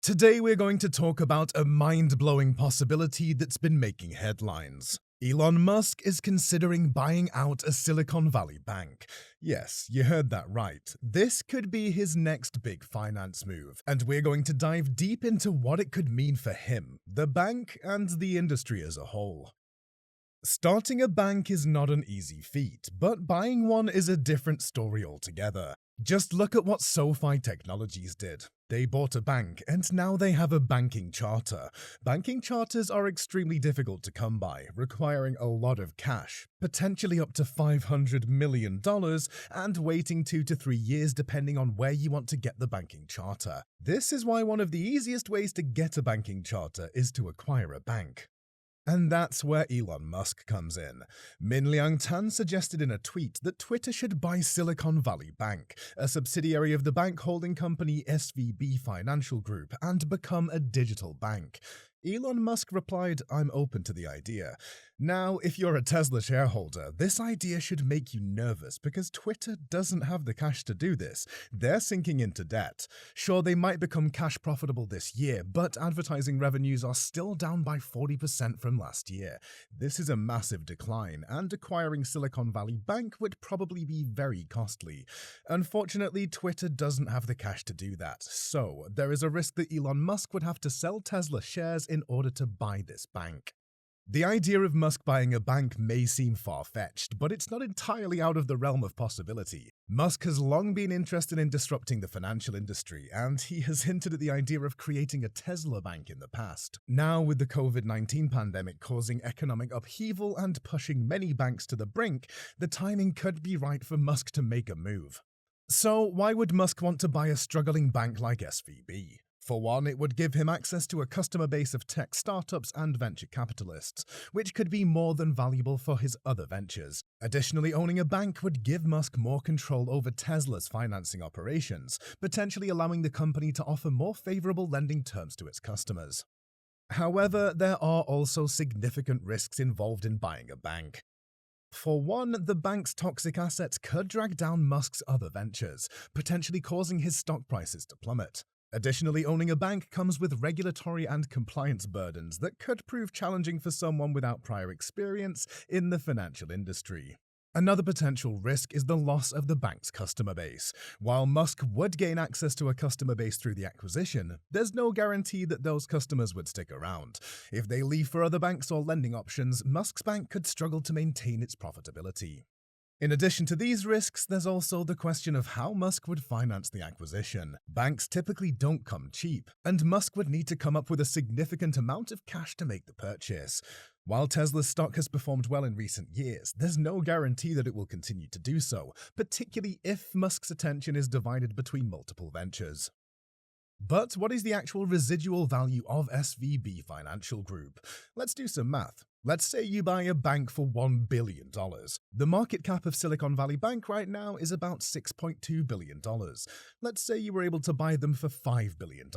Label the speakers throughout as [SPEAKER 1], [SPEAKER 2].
[SPEAKER 1] Today we're going to talk about a mind-blowing possibility that's been making headlines. Elon Musk is considering buying out a Silicon Valley bank. Yes, you heard that right. This could be his next big finance move, and we're going to dive deep into what it could mean for him, the bank, and the industry as a whole. Starting a bank is not an easy feat, but buying one is a different story altogether. Just look at what SoFi Technologies did. They bought a bank, and now they have a banking charter. Banking charters are extremely difficult to come by, requiring a lot of cash, potentially up to $500 million, and waiting 2 to 3 years depending on where you want to get the banking charter. This is why one of the easiest ways to get a banking charter is to acquire a bank. And that's where Elon Musk comes in. Min Liang Tan suggested in a tweet that Twitter should buy Silicon Valley Bank, a subsidiary of the bank holding company SVB Financial Group, and become a digital bank. Elon Musk replied, "I'm open to the idea." Now, if you're a Tesla shareholder, this idea should make you nervous because Twitter doesn't have the cash to do this. They're sinking into debt. Sure, they might become cash profitable this year, but advertising revenues are still down by 40% from last year. This is a massive decline, and acquiring Silicon Valley Bank would probably be very costly. Unfortunately, Twitter doesn't have the cash to do that, so there is a risk that Elon Musk would have to sell Tesla shares in order to buy this bank. The idea of Musk buying a bank may seem far-fetched, but it's not entirely out of the realm of possibility. Musk has long been interested in disrupting the financial industry, and he has hinted at the idea of creating a Tesla bank in the past. Now, with the COVID-19 pandemic causing economic upheaval and pushing many banks to the brink, the timing could be right for Musk to make a move. So, why would Musk want to buy a struggling bank like SVB? For one, it would give him access to a customer base of tech startups and venture capitalists, which could be more than valuable for his other ventures. Additionally, owning a bank would give Musk more control over Tesla's financing operations, potentially allowing the company to offer more favorable lending terms to its customers. However, there are also significant risks involved in buying a bank. For one, the bank's toxic assets could drag down Musk's other ventures, potentially causing his stock prices to plummet. Additionally, owning a bank comes with regulatory and compliance burdens that could prove challenging for someone without prior experience in the financial industry. Another potential risk is the loss of the bank's customer base. While Musk would gain access to a customer base through the acquisition, there's no guarantee that those customers would stick around. If they leave for other banks or lending options, Musk's bank could struggle to maintain its profitability. In addition to these risks, there's also the question of how Musk would finance the acquisition. Banks typically don't come cheap, and Musk would need to come up with a significant amount of cash to make the purchase. While Tesla's stock has performed well in recent years, there's no guarantee that it will continue to do so, particularly if Musk's attention is divided between multiple ventures. But what is the actual residual value of SVB Financial Group? Let's do some math. Let's say you buy a bank for $1 billion. The market cap of Silicon Valley Bank right now is about $6.2 billion. Let's say you were able to buy them for $5 billion.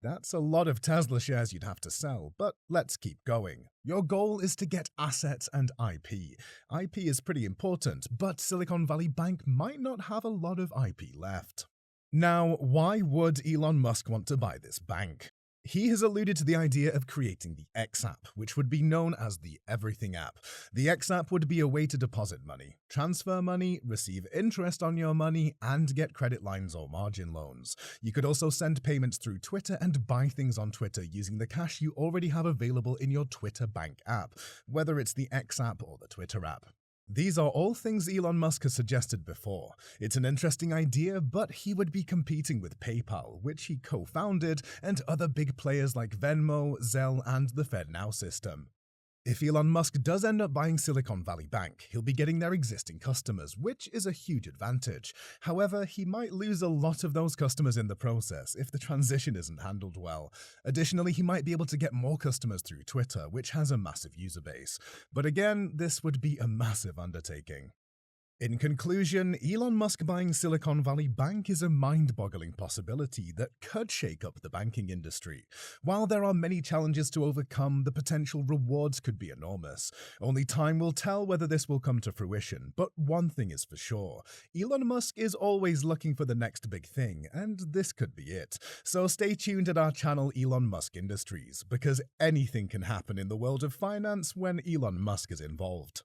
[SPEAKER 1] That's a lot of Tesla shares you'd have to sell, but let's keep going. Your goal is to get assets and IP. IP is pretty important, but Silicon Valley Bank might not have a lot of IP left. Now, why would Elon Musk want to buy this bank? He has alluded to the idea of creating the X app, which would be known as the Everything app. The X app would be a way to deposit money, transfer money, receive interest on your money, and get credit lines or margin loans. You could also send payments through Twitter and buy things on Twitter using the cash you already have available in your Twitter bank app, whether it's the X app or the Twitter app. These are all things Elon Musk has suggested before. It's an interesting idea, but he would be competing with PayPal, which he co-founded, and other big players like Venmo, Zelle, and the FedNow system. If Elon Musk does end up buying Silicon Valley Bank, he'll be getting their existing customers, which is a huge advantage. However, he might lose a lot of those customers in the process if the transition isn't handled well. Additionally, he might be able to get more customers through Twitter, which has a massive user base. But again, this would be a massive undertaking. In conclusion, Elon Musk buying Silicon Valley Bank is a mind-boggling possibility that could shake up the banking industry. While there are many challenges to overcome, the potential rewards could be enormous. Only time will tell whether this will come to fruition, but one thing is for sure. Elon Musk is always looking for the next big thing, and this could be it. So stay tuned at our channel Elon Musk Industries, because anything can happen in the world of finance when Elon Musk is involved.